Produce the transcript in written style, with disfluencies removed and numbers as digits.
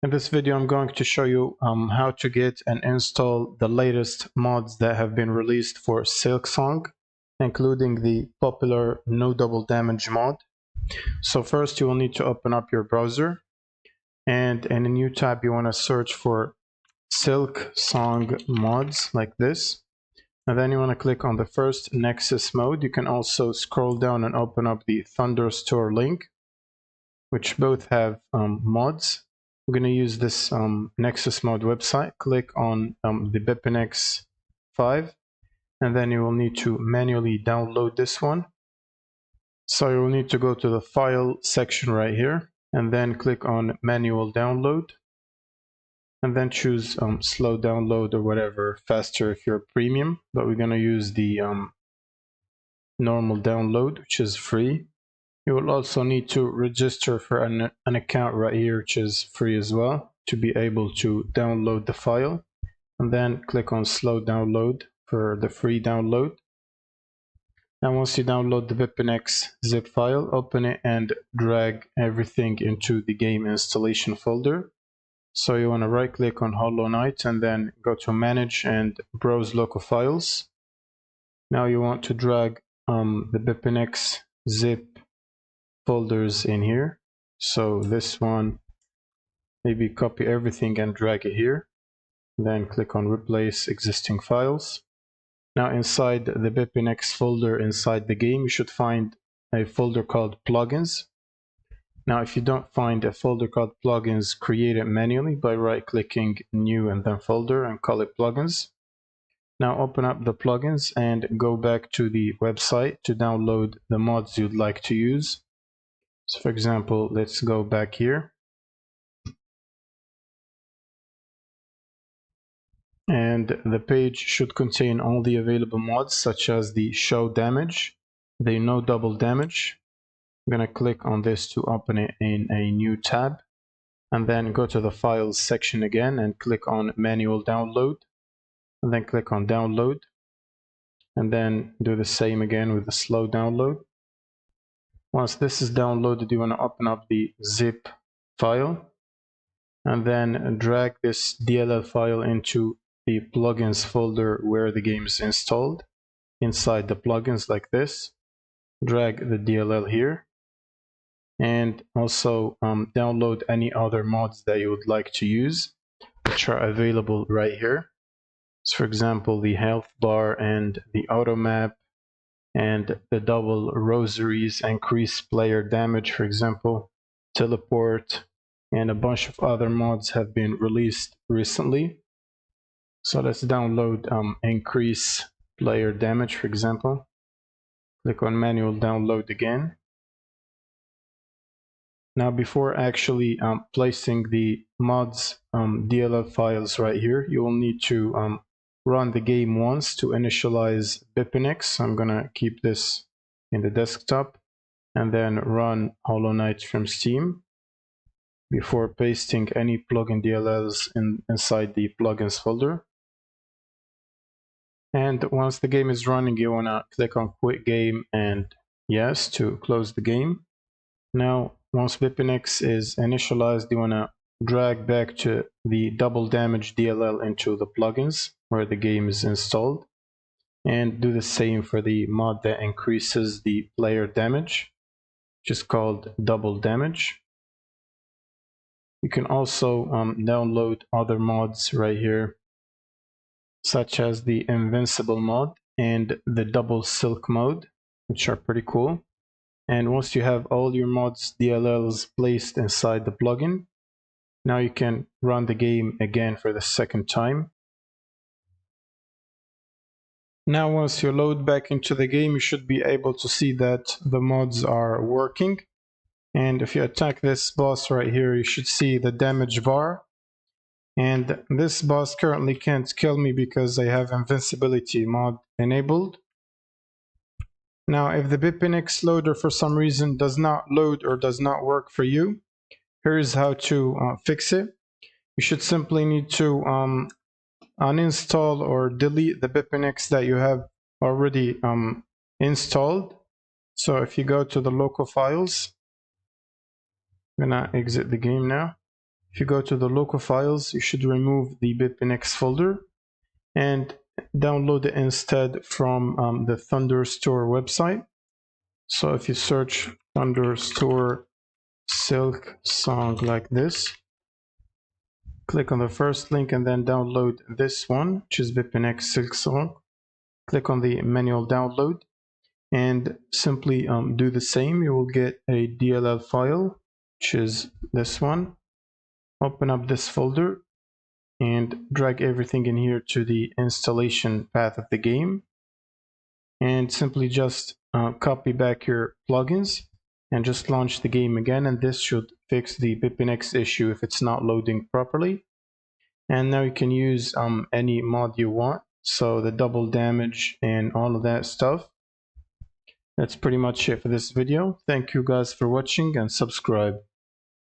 In this video, I'm going to show you how to get and install the latest mods that have been released for Silksong, including the popular No Double Damage mod. So first, you will need to open up your browser, and in a new tab, you want to search for Silksong mods like this. And then you want to click on the first Nexus mode. You can also scroll down and open up the Thunderstore link, which both have mods. We're going to use this Nexus mode website. Click on the BepinEx 5, and then you will need to manually download this one. So you will need to go to the file section right here, and then click on manual download, and then choose slow download or whatever, faster if you're premium, but we're going to use the normal download, which is free. You will also need to register for an account right here, which is free as well, to be able to download the file. And then click on slow download for the free download. And once you download the BepinEx zip file, open it and drag everything into the game installation folder. So you want to right click on Hollow Knight and then go to manage and browse local files. Now you want to drag the BepinEx zip folders in here. So this one, maybe copy everything and drag it here. Then click on replace existing files. Now inside the BepinEx folder inside the game, you should find a folder called plugins. Now if you don't find a folder called plugins, create it manually by right clicking new and then folder and call it plugins. Now open up the plugins and go back to the website to download the mods you'd like to use. So for example, let's go back here. And the page should contain all the available mods, such as the show damage, the no double damage. I'm going to click on this to open it in a new tab, and then go to the files section again and click on manual download, and then click on download, and then do the same again with the slow download. Once this is downloaded, you want to open up the zip file and then drag this DLL file into the plugins folder where the game is installed. Inside the plugins like this, drag the DLL here, and also download any other mods that you would like to use, which are available right here. So for example, the health bar and the auto map and the double rosaries, increase player damage, for example, teleport, and a bunch of other mods have been released recently. So let's download increase player damage, for example. Click on manual download again. Now before actually placing the mods DLL files right here, you will need to run the game once to initialize BepinEx. I'm gonna keep this in the desktop and then run Hollow Knight from Steam before pasting any plugin DLLs inside the plugins folder. And once the game is running, you wanna click on quit game and yes to close the game. Now once BepinEx is initialized, you wanna drag back to the double damage DLL into the plugins where the game is installed, and do the same for the mod that increases the player damage, which is called double damage. You can also download other mods right here, such as the Invicible mod and the double silk mode, which are pretty cool. And once you have all your mods DLLs placed inside the plugin, now you can run the game again for the second time. Now once you load back into the game, you should be able to see that the mods are working. And if you attack this boss right here, you should see the damage bar. And this boss currently can't kill me because I have invincibility mod enabled. Now if the BepinEx loader for some reason does not load or does not work for you, here's how to fix it. You should simply need to uninstall or delete the BepinEx that you have already installed. So if you go to the local files, I'm gonna exit the game now. If you go to the local files, you should remove the BepinEx folder and download it instead from the Thunderstore website. So if you search Thunderstore Silksong like this, click on the first link and then download this one, which is BepinEx Silksong. Click on the manual download and simply do the same. You will get a DLL file, which is this one. Open up this folder and drag everything in here to the installation path of the game, and simply just copy back your plugins and just launch the game again, and this should fix the BepinEx issue if it's not loading properly. And now you can use any mod you want, so the double damage and all of that stuff. That's pretty much it for this video. Thank you guys for watching and subscribe.